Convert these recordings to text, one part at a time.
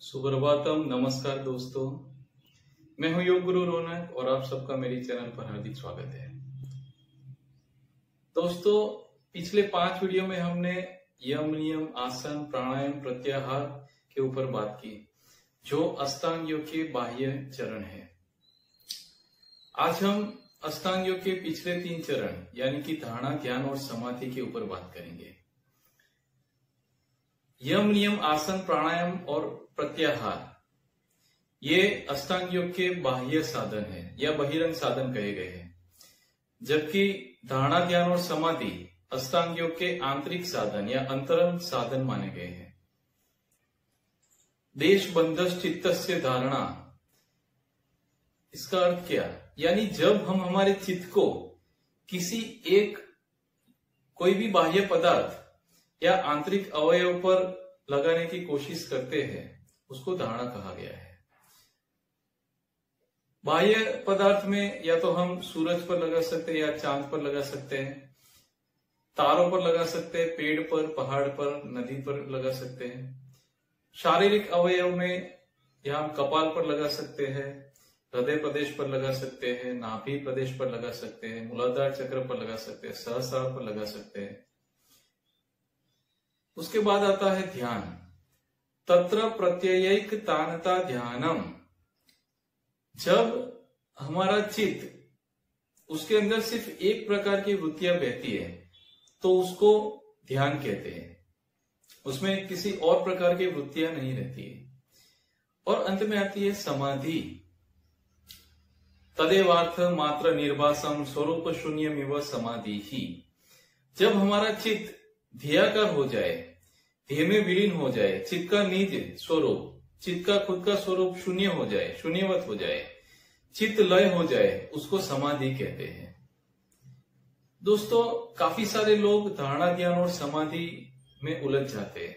सुप्रभातम, नमस्कार दोस्तों। मैं हूं योग गुरु रौनक और आप सबका मेरी चैनल पर हार्दिक स्वागत है। दोस्तों, पिछले 5 वीडियो में हमने यम, नियम, आसन, प्राणायाम, प्रत्याहार के ऊपर बात की, जो अष्टांग योग के बाह्य चरण है। आज हम अष्टांग योग के पिछले 3 चरण यानी कि धारणा, ध्यान और समाधि के ऊपर बात करेंगे। यम, नियम, आसन, प्राणायाम और प्रत्याहार ये अष्टांग योग के बाह्य साधन है या बहिरंग साधन कहे गए हैं, जबकि धारणा, ध्यान और समाधि अष्टांग योग के आंतरिक साधन या अंतरंग साधन माने गए हैं। देश बंधस चित्तस्य धारणा, इसका अर्थ क्या? यानी जब हम हमारे चित्त को किसी एक कोई भी बाह्य पदार्थ या आंतरिक अवयव पर लगाने की कोशिश करते हैं, उसको धारणा कहा गया है। बाह्य पदार्थ में या तो हम सूरज पर लगा सकते हैं या चांद पर लगा सकते हैं, तारों पर लगा सकते हैं, पेड़ पर, पहाड़ पर, नदी पर लगा सकते हैं। शारीरिक अवयव में या हम कपाल पर लगा सकते हैं, हृदय प्रदेश पर लगा सकते हैं, नाभि प्रदेश पर लगा सकते हैं, मूलाधार चक्र पर लगा सकते हैं, सहस्रार पर लगा सकते हैं। उसके बाद आता है ध्यान। तत्र प्रत्ययैक तानता ध्यानम, जब हमारा चित्त उसके अंदर सिर्फ एक प्रकार की वृत्तियां बहती है तो उसको ध्यान कहते हैं, उसमें किसी और प्रकार की वृत्तियां नहीं रहती है। और अंत में आती है समाधि। तदेवार्थ मात्र निर्वासम स्वरूप शून्यमिव समाधि ही, जब हमारा चित्त ध्येयाकार हो जाए, ध्येय में विलीन हो जाए, चित्त का निज स्वरूप, चित्त का खुद का स्वरूप शून्य हो जाए, शून्यवत हो जाए, चित्त लय हो जाए, उसको समाधि कहते हैं। दोस्तों, काफी सारे लोग धारणा, ध्यान और समाधि में उलझ जाते हैं,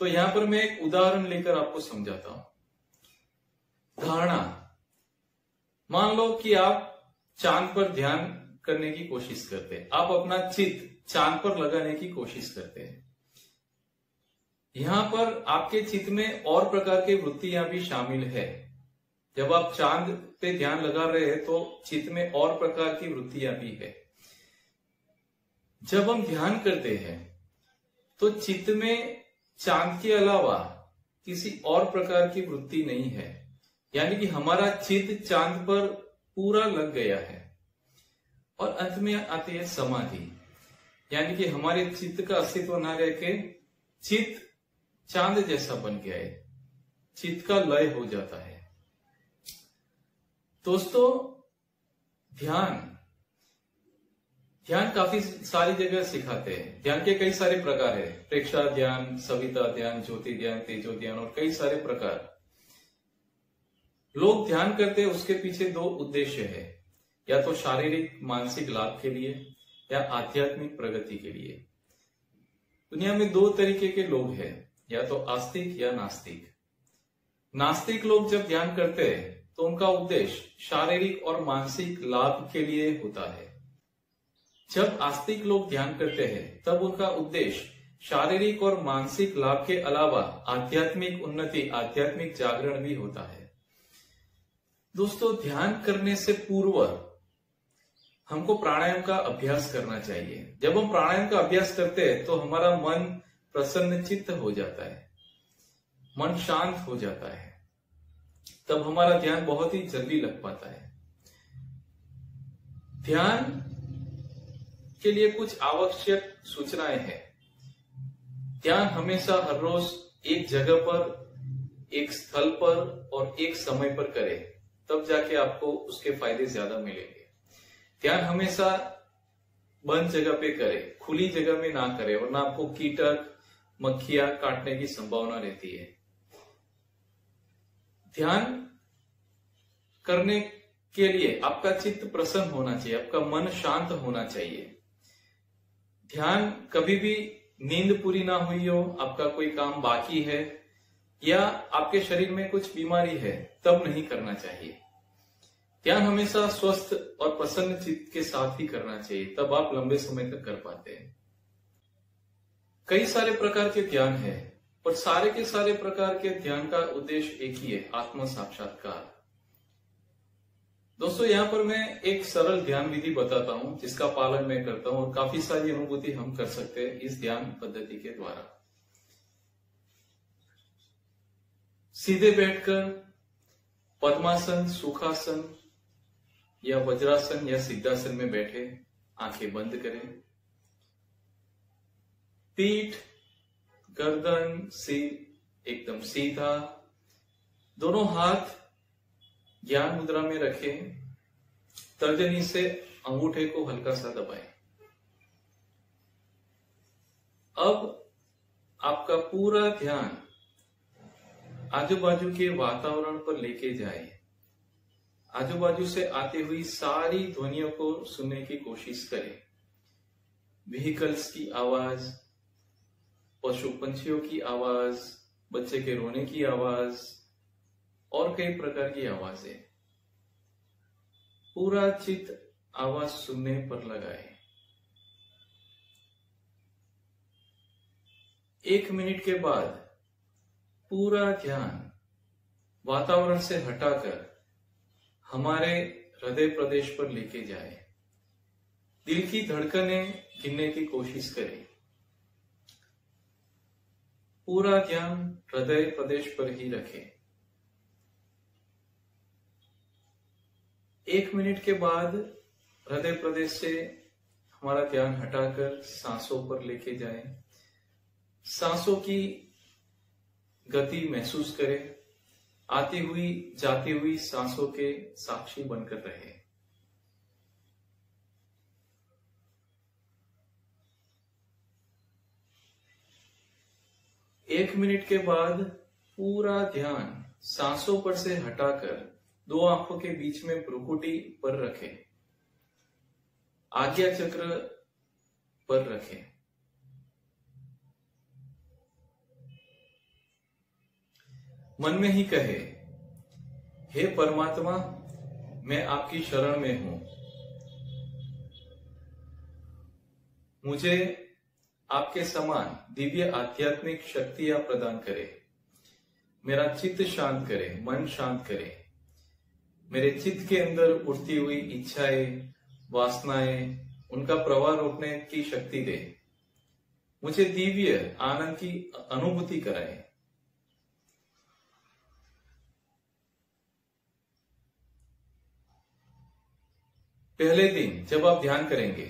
तो यहां पर मैं एक उदाहरण लेकर आपको समझाता हूं। धारणा, मान लो कि आप चांद पर ध्यान करने की कोशिश करते हैं, आप अपना चित्त चांद पर लगाने की कोशिश करते हैं। यहां पर आपके चित्त में और प्रकार की वृत्तियां भी शामिल है। जब आप चांद पे ध्यान लगा रहे हैं तो चित्त में और प्रकार की वृत्तियां भी है। जब हम ध्यान करते हैं तो चित्त में चांद के अलावा किसी और प्रकार की वृत्ति नहीं है, यानी कि हमारा चित्त चांद पर पूरा लग गया है। और अंत में आती है समाधि, यानी कि हमारे चित्त का अस्तित्व न रह के चित्त चांद जैसा बन गया है, चित्त का लय हो जाता है। दोस्तों, ध्यान काफी सारी जगह सिखाते हैं। ध्यान के कई सारे प्रकार है, प्रेक्षा ध्यान, सविता ध्यान, ज्योति ध्यान, तेजो ध्यान और कई सारे प्रकार। लोग ध्यान करते हैं, उसके पीछे 2 उद्देश्य है, या तो शारीरिक मानसिक लाभ के लिए या आध्यात्मिक प्रगति के लिए। दुनिया में 2 तरीके के लोग हैं, या तो आस्तिक या नास्तिक। नास्तिक लोग जब ध्यान करते हैं तो उनका उद्देश्य शारीरिक और मानसिक लाभ के लिए होता है। जब आस्तिक लोग ध्यान करते हैं तब उनका उद्देश्य शारीरिक और मानसिक लाभ के अलावा आध्यात्मिक उन्नति, आध्यात्मिक जागरण भी होता है। दोस्तों, ध्यान करने से पूर्व हमको प्राणायाम का अभ्यास करना चाहिए। जब हम प्राणायाम का अभ्यास करते हैं तो हमारा मन प्रसन्न चित्त हो जाता है, मन शांत हो जाता है, तब हमारा ध्यान बहुत ही जल्दी लग पाता है। ध्यान के लिए कुछ आवश्यक सूचनाएं हैं। ध्यान हमेशा हर रोज एक जगह पर, एक स्थल पर और एक समय पर करें, तब जाके आपको उसके फायदे ज्यादा मिलेंगे। ध्यान हमेशा बंद जगह पे करें, खुली जगह में ना करें, वरना आपको कीटक, मक्खियां काटने की संभावना रहती है। ध्यान करने के लिए आपका चित्त प्रसन्न होना चाहिए, आपका मन शांत होना चाहिए। ध्यान कभी भी नींद पूरी ना हुई हो, आपका कोई काम बाकी है या आपके शरीर में कुछ बीमारी है, तब नहीं करना चाहिए। ध्यान हमेशा स्वस्थ और प्रसन्न चित्त के साथ ही करना चाहिए, तब आप लंबे समय तक कर पाते हैं। कई सारे प्रकार के ध्यान है, पर सारे के सारे प्रकार के ध्यान का उद्देश्य एक ही है, आत्म साक्षात्कार। दोस्तों, यहाँ पर मैं एक सरल ध्यान विधि बताता हूं जिसका पालन मैं करता हूं और काफी सारी अनुभूति हम कर सकते हैं इस ध्यान पद्धति के द्वारा। सीधे बैठकर पद्मासन, सुखासन या वज्रासन या सिद्धासन में बैठे, आंखें बंद करें। पीठ, गर्दन, सिर एकदम सीधा, दोनों हाथ ज्ञान मुद्रा में रखें। तर्जनी से अंगूठे को हल्का सा दबाएं। अब आपका पूरा ध्यान आजू बाजू के वातावरण पर लेके जाए। आजू बाजू से आती हुई सारी ध्वनियों को सुनने की कोशिश करें। व्हीकल्स की आवाज, पशु पंछियों की आवाज, बच्चे के रोने की आवाज और कई प्रकार की आवाजें। पूरा चित्त आवाज सुनने पर लगाए। 1 मिनट के बाद पूरा ध्यान वातावरण से हटाकर हमारे हृदय प्रदेश पर लेके जाए। दिल की धड़कनें गिनने की कोशिश करें। पूरा ध्यान हृदय प्रदेश पर ही रखें। 1 मिनट के बाद हृदय प्रदेश से हमारा ध्यान हटाकर सांसों पर लेके जाएं। सांसों की गति महसूस करें। आती हुई जाती हुई सांसों के साक्षी बनकर रहे। एक मिनट के बाद पूरा ध्यान सांसों पर से हटाकर 2 आंखों के बीच में भ्रुकुटी पर रखें। आज्ञा चक्र पर रखें। मन में ही कहे, हे परमात्मा, मैं आपकी शरण में हूं। मुझे आपके समान दिव्य आध्यात्मिक शक्तियां प्रदान करे। मेरा चित्त शांत करे, मन शांत करे। मेरे चित्त के अंदर उठती हुई इच्छाएं, वासनाएं, उनका प्रवाह रोकने की शक्ति दे। मुझे दिव्य आनंद की अनुभूति कराए। पहले दिन जब आप ध्यान करेंगे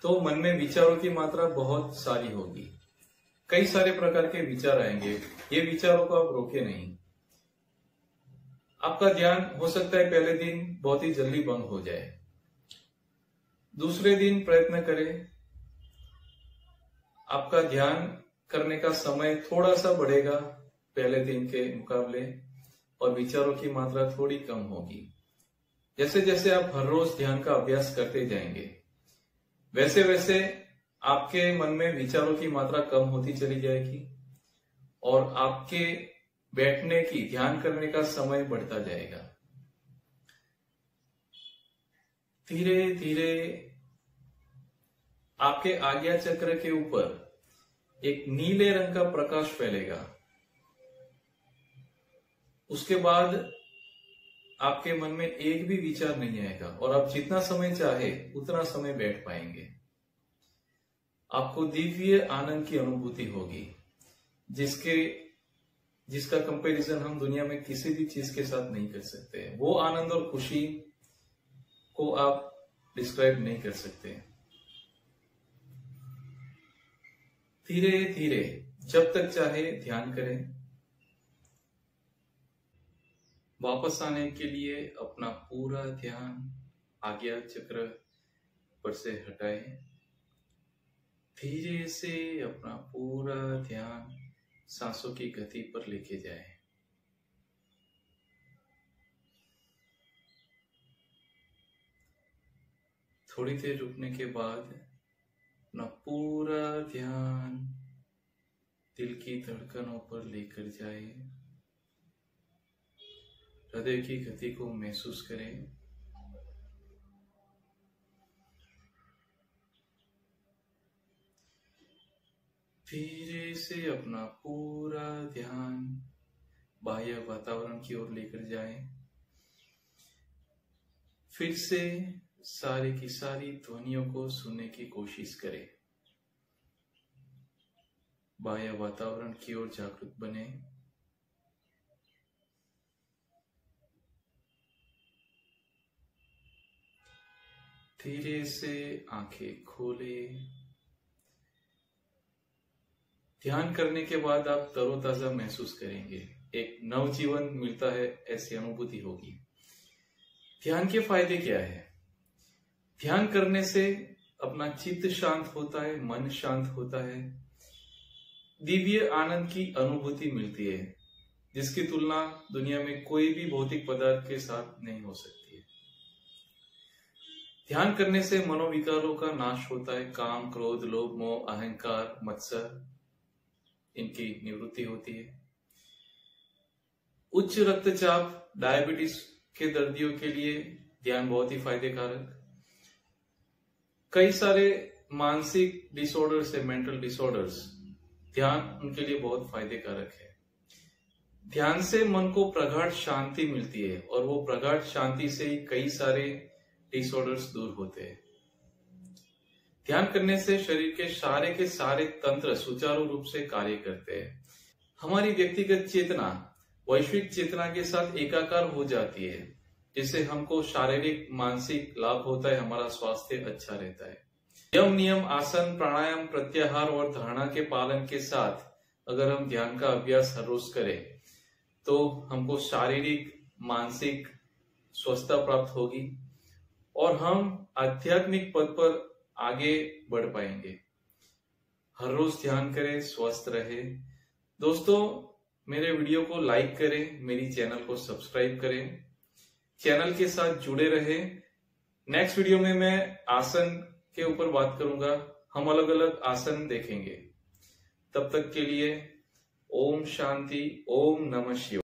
तो मन में विचारों की मात्रा बहुत सारी होगी। कई सारे प्रकार के विचार आएंगे। ये विचारों को आप रोके नहीं। आपका ध्यान हो सकता है पहले दिन बहुत ही जल्दी भंग हो जाए। दूसरे दिन प्रयत्न करें। आपका ध्यान करने का समय थोड़ा सा बढ़ेगा पहले दिन के मुकाबले और विचारों की मात्रा थोड़ी कम होगी। जैसे जैसे आप हर रोज ध्यान का अभ्यास करते जाएंगे वैसे वैसे आपके मन में विचारों की मात्रा कम होती चली जाएगी और आपके बैठने की, ध्यान करने का समय बढ़ता जाएगा। धीरे धीरे आपके आज्ञा चक्र के ऊपर एक नीले रंग का प्रकाश फैलेगा। उसके बाद आपके मन में एक भी विचार नहीं आएगा और आप जितना समय चाहे उतना समय बैठ पाएंगे। आपको दिव्य आनंद की अनुभूति होगी जिसका कंपैरिजन हम दुनिया में किसी भी चीज के साथ नहीं कर सकते। वो आनंद और खुशी को आप डिस्क्राइब नहीं कर सकते। धीरे धीरे जब तक चाहे ध्यान करें। वापस आने के लिए अपना पूरा ध्यान आज्ञा चक्र पर से हटाएं। धीरे से अपना पूरा ध्यान सांसों की गति पर लेके जाएं। थोड़ी देर रुकने के बाद अपना पूरा ध्यान दिल की धड़कनों पर लेकर जाए। हृदय की गति को महसूस करें। धीरे से अपना पूरा ध्यान बाह्य वातावरण की ओर लेकर जाएं। फिर से सारी की सारी ध्वनियों को सुनने की कोशिश करें। बाह्य वातावरण की ओर जागरूक बने। धीरे से आंखें खोले। ध्यान करने के बाद आप तरोताजा महसूस करेंगे, एक नवजीवन मिलता है ऐसी अनुभूति होगी। ध्यान के फायदे क्या है? ध्यान करने से अपना चित्त शांत होता है, मन शांत होता है, दिव्य आनंद की अनुभूति मिलती है, जिसकी तुलना दुनिया में कोई भी भौतिक पदार्थ के साथ नहीं हो सकती है। ध्यान करने से मनोविकारों का नाश होता है। काम, क्रोध, लोभ, मोह, अहंकार, मत्सर, इनकी निवृत्ति होती है। उच्च रक्तचाप, डायबिटीज के दर्दियों के लिए ध्यान बहुत ही फायदेकारक। कई सारे मानसिक डिसऑर्डर्स है, मेंटल डिसऑर्डर्स, ध्यान उनके लिए बहुत फायदेकारक है। ध्यान से मन को प्रगाढ़ शांति मिलती है और वो प्रगाढ़ शांति से ही कई सारे डिसऑर्डर्स दूर होते हैं। ध्यान करने से शरीर के सारे तंत्र सुचारू रूप से कार्य करते हैं। हमारी व्यक्तिगत चेतना वैश्विक चेतना के साथ एकाकार हो जाती है, जिससे हमको शारीरिक मानसिक लाभ होता है, हमारा स्वास्थ्य अच्छा रहता है। यम, नियम, आसन, प्राणायाम, प्रत्याहार और धारणा के पालन के साथ अगर हम ध्यान का अभ्यास हर रोज करें तो हमको शारीरिक मानसिक स्वस्थता प्राप्त होगी और हम आध्यात्मिक पद पर आगे बढ़ पाएंगे। हर रोज ध्यान करें, स्वस्थ रहे। दोस्तों, मेरे वीडियो को लाइक करें, मेरी चैनल को सब्सक्राइब करें, चैनल के साथ जुड़े रहें। नेक्स्ट वीडियो में मैं आसन के ऊपर बात करूंगा, हम अलग अलग आसन देखेंगे। तब तक के लिए ओम शांति, ओम नमः शिवाय।